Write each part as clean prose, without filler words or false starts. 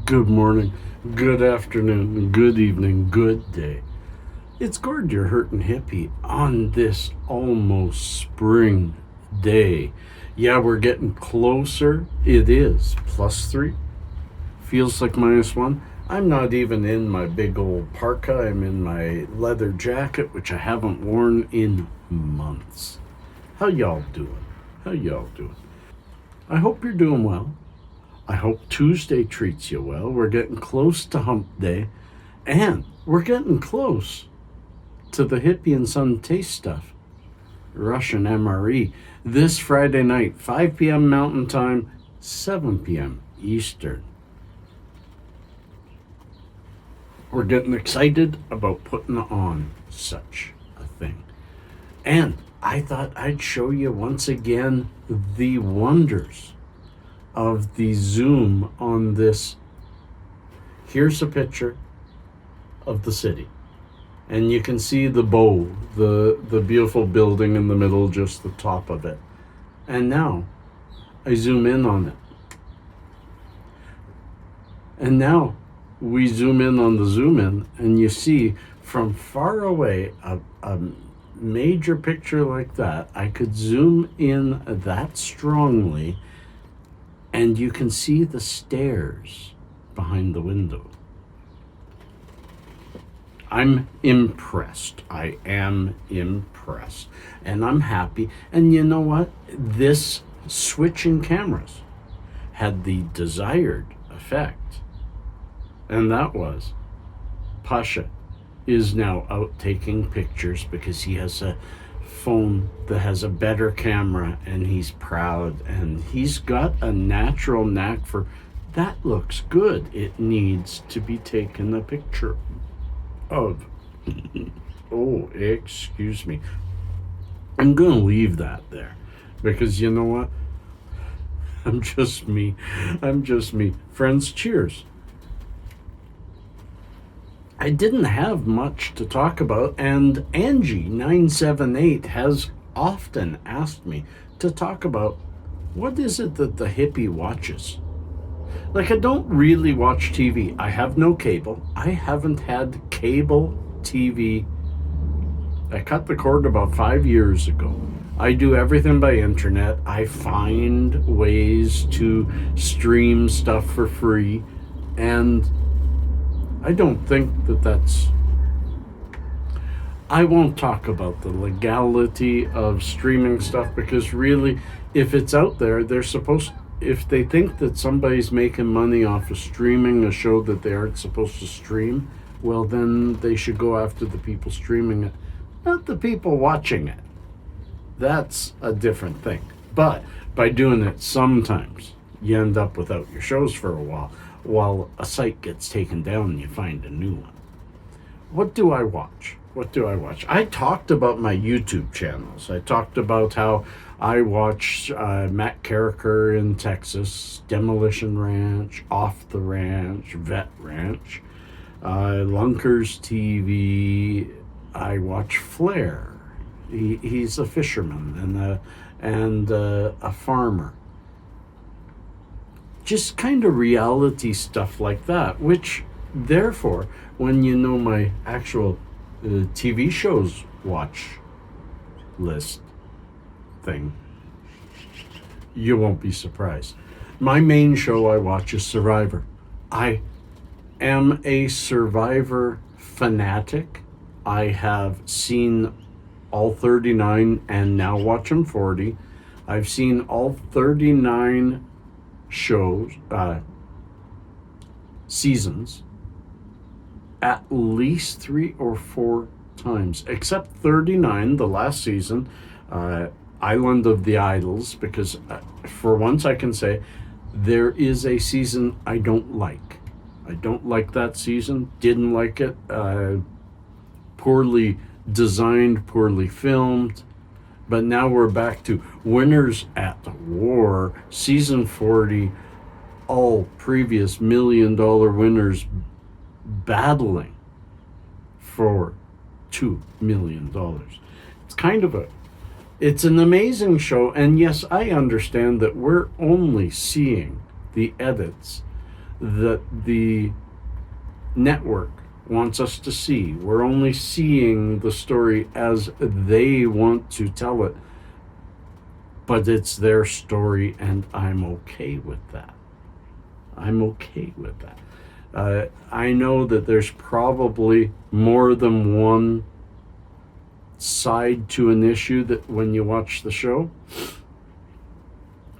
Good morning, good afternoon, good evening, good day. It's Gord, your hurtin' hippie, on this almost spring day. Yeah, we're getting closer. It is +3. Feels like -1. I'm not even in my big old parka. I'm in my leather jacket, which I haven't worn in months. How y'all doing? I hope you're doing well. I hope Tuesday treats you well. We're getting close to hump day, and we're getting close to the Hippie and Son taste stuff. Russian MRE this Friday night, 5 p.m. Mountain Time, 7 p.m. Eastern. We're getting excited about putting on such a thing. And I thought I'd show you once again the wonders of the zoom on this. Here's a picture of the city, and you can see the bow, the beautiful building in the middle, just the top of it. And now I zoom in on it, and now we zoom in on the zoom in, and you see from far away a major picture like that. I could zoom in that strongly, and you can see the stairs behind the window. I'm impressed. I am impressed. And I'm happy. And you know what? This switching cameras had the desired effect. And that was Pasha is now out taking pictures because he has a phone that has a better camera, and he's proud, and he's got a natural knack for that. Looks good. It needs to be taken a picture of. Oh, excuse me. I'm gonna leave that there because you know what? I'm just me. Friends, cheers. I didn't have much to talk about, and Angie 978 has often asked me to talk about what is it that the hippie watches. Like, I don't really watch TV. I have no cable. I haven't had cable TV. I cut the cord about 5 years ago. I do everything by internet. I find ways to stream stuff for free, and I don't think that that's... I won't talk about the legality of streaming stuff, because really, if it's out there, they're supposed... If they think that somebody's making money off of streaming a show that they aren't supposed to stream, well, then they should go after the people streaming it, not the people watching it. That's a different thing. But by doing it, sometimes you end up without your shows for a while a site gets taken down and you find a new one. What do I watch? I talked about my YouTube channels. I talked about how I watch Matt Carricker in Texas, Demolition Ranch, Off the Ranch, Vet Ranch, Lunkers TV. I watch Flair. He's a fisherman and a farmer. Just kind of reality stuff like that, which therefore, when you know my actual TV shows watch list thing, you won't be surprised. My main show I watch is Survivor. I am a Survivor fanatic. I have seen all 39 and now watching 40. I've seen all 39 shows, seasons, at least 3 or 4 times, except 39, the last season, Island of the Idols, because for once I can say there is a season I don't like. I don't like that season, didn't like it, poorly designed, poorly filmed. But now we're back to Winners at War, season 40, all previous $1 million winners battling for $2 million. It's an amazing show, and yes, I understand that we're only seeing the edits that the network wants us to see. We're only seeing the story as they want to tell it, but it's their story, and I'm okay with that. I'm okay with that. I know that there's probably more than one side to an issue that when you watch the show,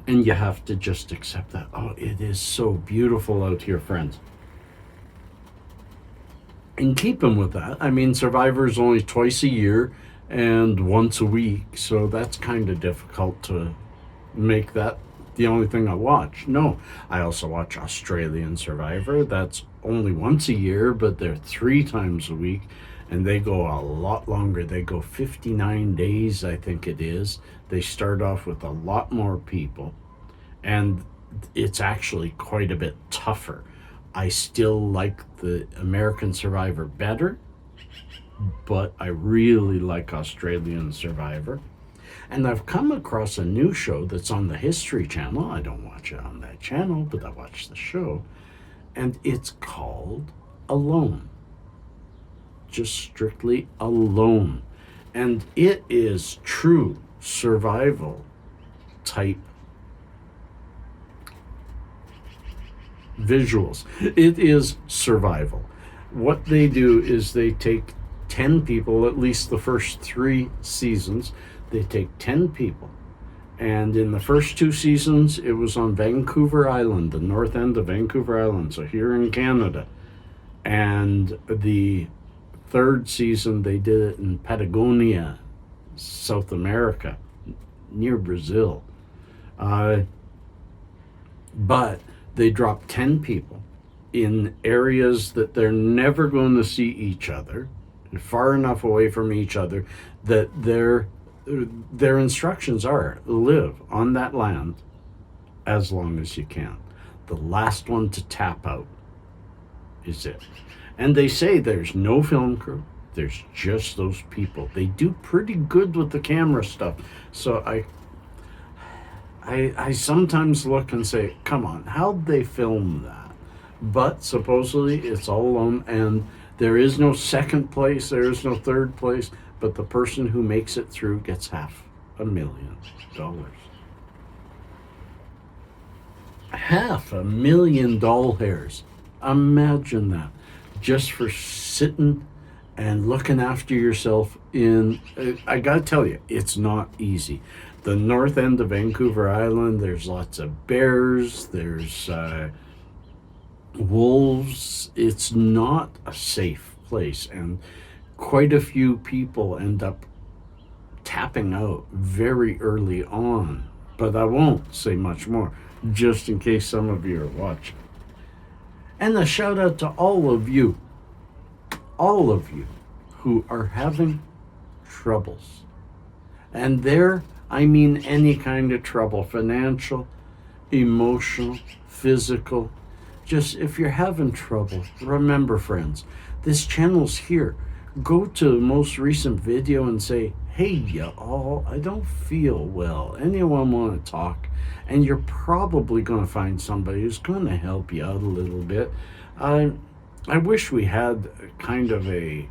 and you have to just accept that. Oh, it is so beautiful out here, friends. And keep them with that. I mean, Survivor's only twice a year and once a week, so that's kind of difficult to make that the only thing I watch. No, I also watch Australian Survivor. That's only once a year, but they're 3 times a week, and they go a lot longer. They go 59 days, I think it is. They start off with a lot more people, and it's actually quite a bit tougher. I still like the American Survivor better, but I really like Australian Survivor. And I've come across a new show that's on the History Channel. I don't watch it on that channel, but I watch the show. And it's called Alone. Just strictly Alone. And it is true survival type visuals. It is survival. What they do is they take 10 people, at least the first 3 seasons, they take 10 people. And in the first 2 seasons, it was on Vancouver Island, the north end of Vancouver Island, so here in Canada. And the 3rd season, they did it in Patagonia, South America, near Brazil. But they dropped 10 people in areas that they're never going to see each other, far enough away from each other that their instructions are live on that land as long as you can. The last one to tap out is it. And they say there's no film crew. There's just those people. They do pretty good with the camera stuff. So I sometimes look and say, come on, how'd they film that? But supposedly it's all alone, and there is no second place, there is no third place, but the person who makes it through gets $500,000. $500,000 doll hairs. Imagine that. Just for sitting and looking after yourself in, I gotta tell you, it's not easy. The north end of Vancouver Island, there's lots of bears, there's wolves. It's not a safe place, and quite a few people end up tapping out very early on. But I won't say much more, just in case some of you are watching. And a shout out to all of you who are having troubles. And there, I mean any kind of trouble, financial, emotional, physical. Just if you're having trouble, remember, friends, this channel's here. Go to the most recent video and say, hey, y'all, I don't feel well. Anyone want to talk? And you're probably going to find somebody who's going to help you out a little bit. I wish we had kind of a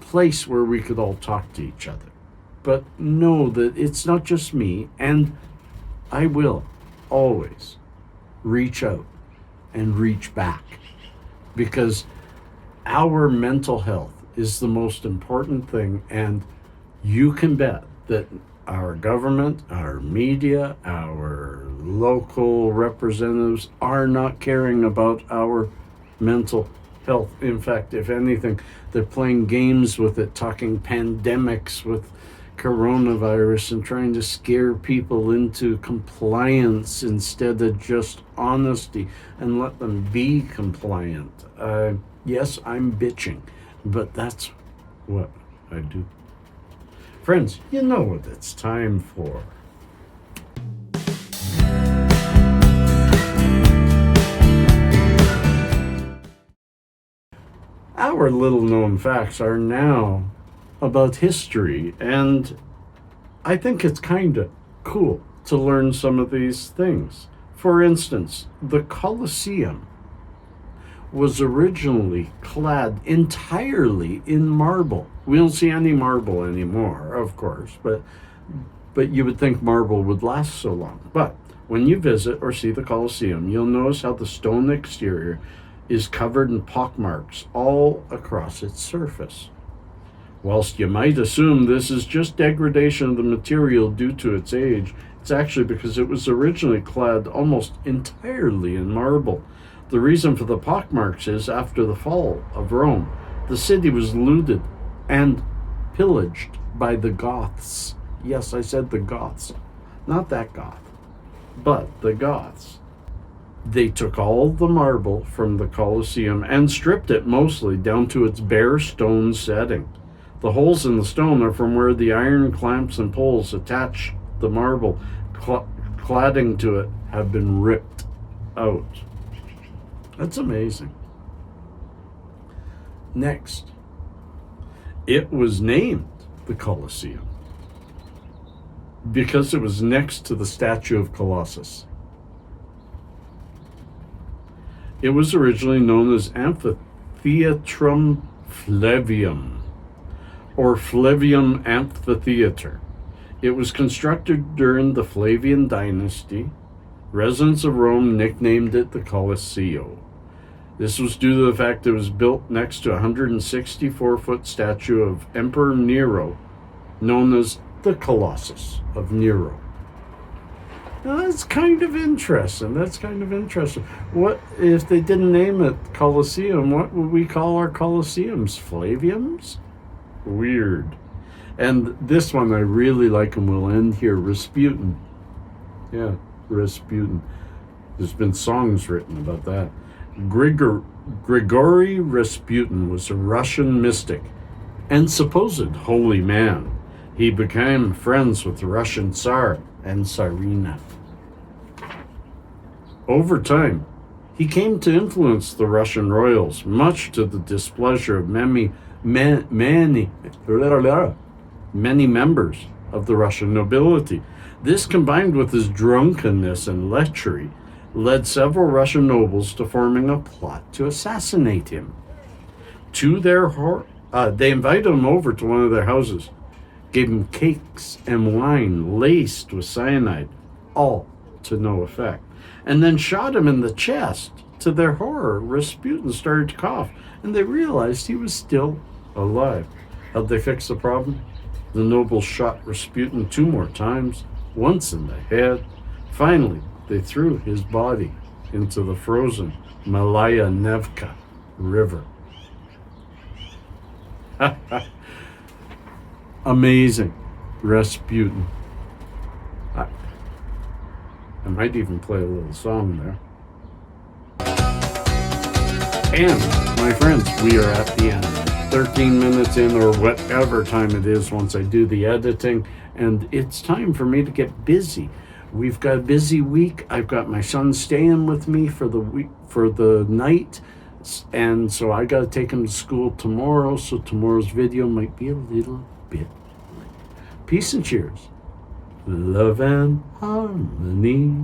place where we could all talk to each other. But know that it's not just me, and I will always reach out and reach back, because our mental health is the most important thing, and you can bet that our government, our media, our local representatives are not caring about our mental health. In fact, if anything, they're playing games with it, talking pandemics with coronavirus and trying to scare people into compliance instead of just honesty and let them be compliant. Yes, I'm bitching, but that's what I do. Friends, you know what it's time for. Our little known facts are now about history, and I think it's kind of cool to learn some of these things. For instance, the Colosseum was originally clad entirely in marble. We don't see any marble anymore, of course, but you would think marble would last so long. But when you visit or see the Colosseum, you'll notice how the stone exterior is covered in pockmarks all across its surface. Whilst you might assume this is just degradation of the material due to its age, it's actually because it was originally clad almost entirely in marble. The reason for the pockmarks is after the fall of Rome, the city was looted and pillaged by the Goths. Yes, I said the Goths. Not that Goth, but the Goths. They took all the marble from the Colosseum and stripped it mostly down to its bare stone setting. The holes in the stone are from where the iron clamps and poles attach the marble cladding to it have been ripped out. That's amazing. Next, it was named the Colosseum because it was next to the statue of Colossus. It was originally known as Amphitheatrum Flavium, or Flavium Amphitheater. It was constructed during the Flavian dynasty. Residents of Rome nicknamed it the Colosseo. This was due to the fact that it was built next to a 164-foot statue of Emperor Nero, known as the Colossus of Nero. Now that's kind of interesting. What if they didn't name it Colosseum? What would we call our Colosseums? Flaviums? Weird. And this one I really like, and we'll end here. Rasputin. Yeah, Rasputin. There's been songs written about that. Grigory Rasputin was a Russian mystic and supposed holy man. He became friends with the Russian Tsar and Tsarina. Over time, he came to influence the Russian royals, much to the displeasure of many members of the Russian nobility. This, combined with his drunkenness and lechery, led several Russian nobles to forming a plot to assassinate him. To their they invited him over to one of their houses, gave him cakes and wine laced with cyanide, all to no effect, and then shot him in the chest. To their horror, Rasputin started to cough, and they realized he was still alive. How'd they fix the problem? The nobles shot Rasputin 2 more times, once in the head. Finally, they threw his body into the frozen Malaya Nevka River. Amazing. Rasputin. I might even play a little song there. And, my friends, we are at the end. 13 minutes in, or whatever time it is once I do the editing, and it's time for me to get busy. We've got a busy week. I've got my son staying with me for the week, for the night, and so I got to take him to school tomorrow, so tomorrow's video might be a little bit late. Peace and cheers. Love and harmony.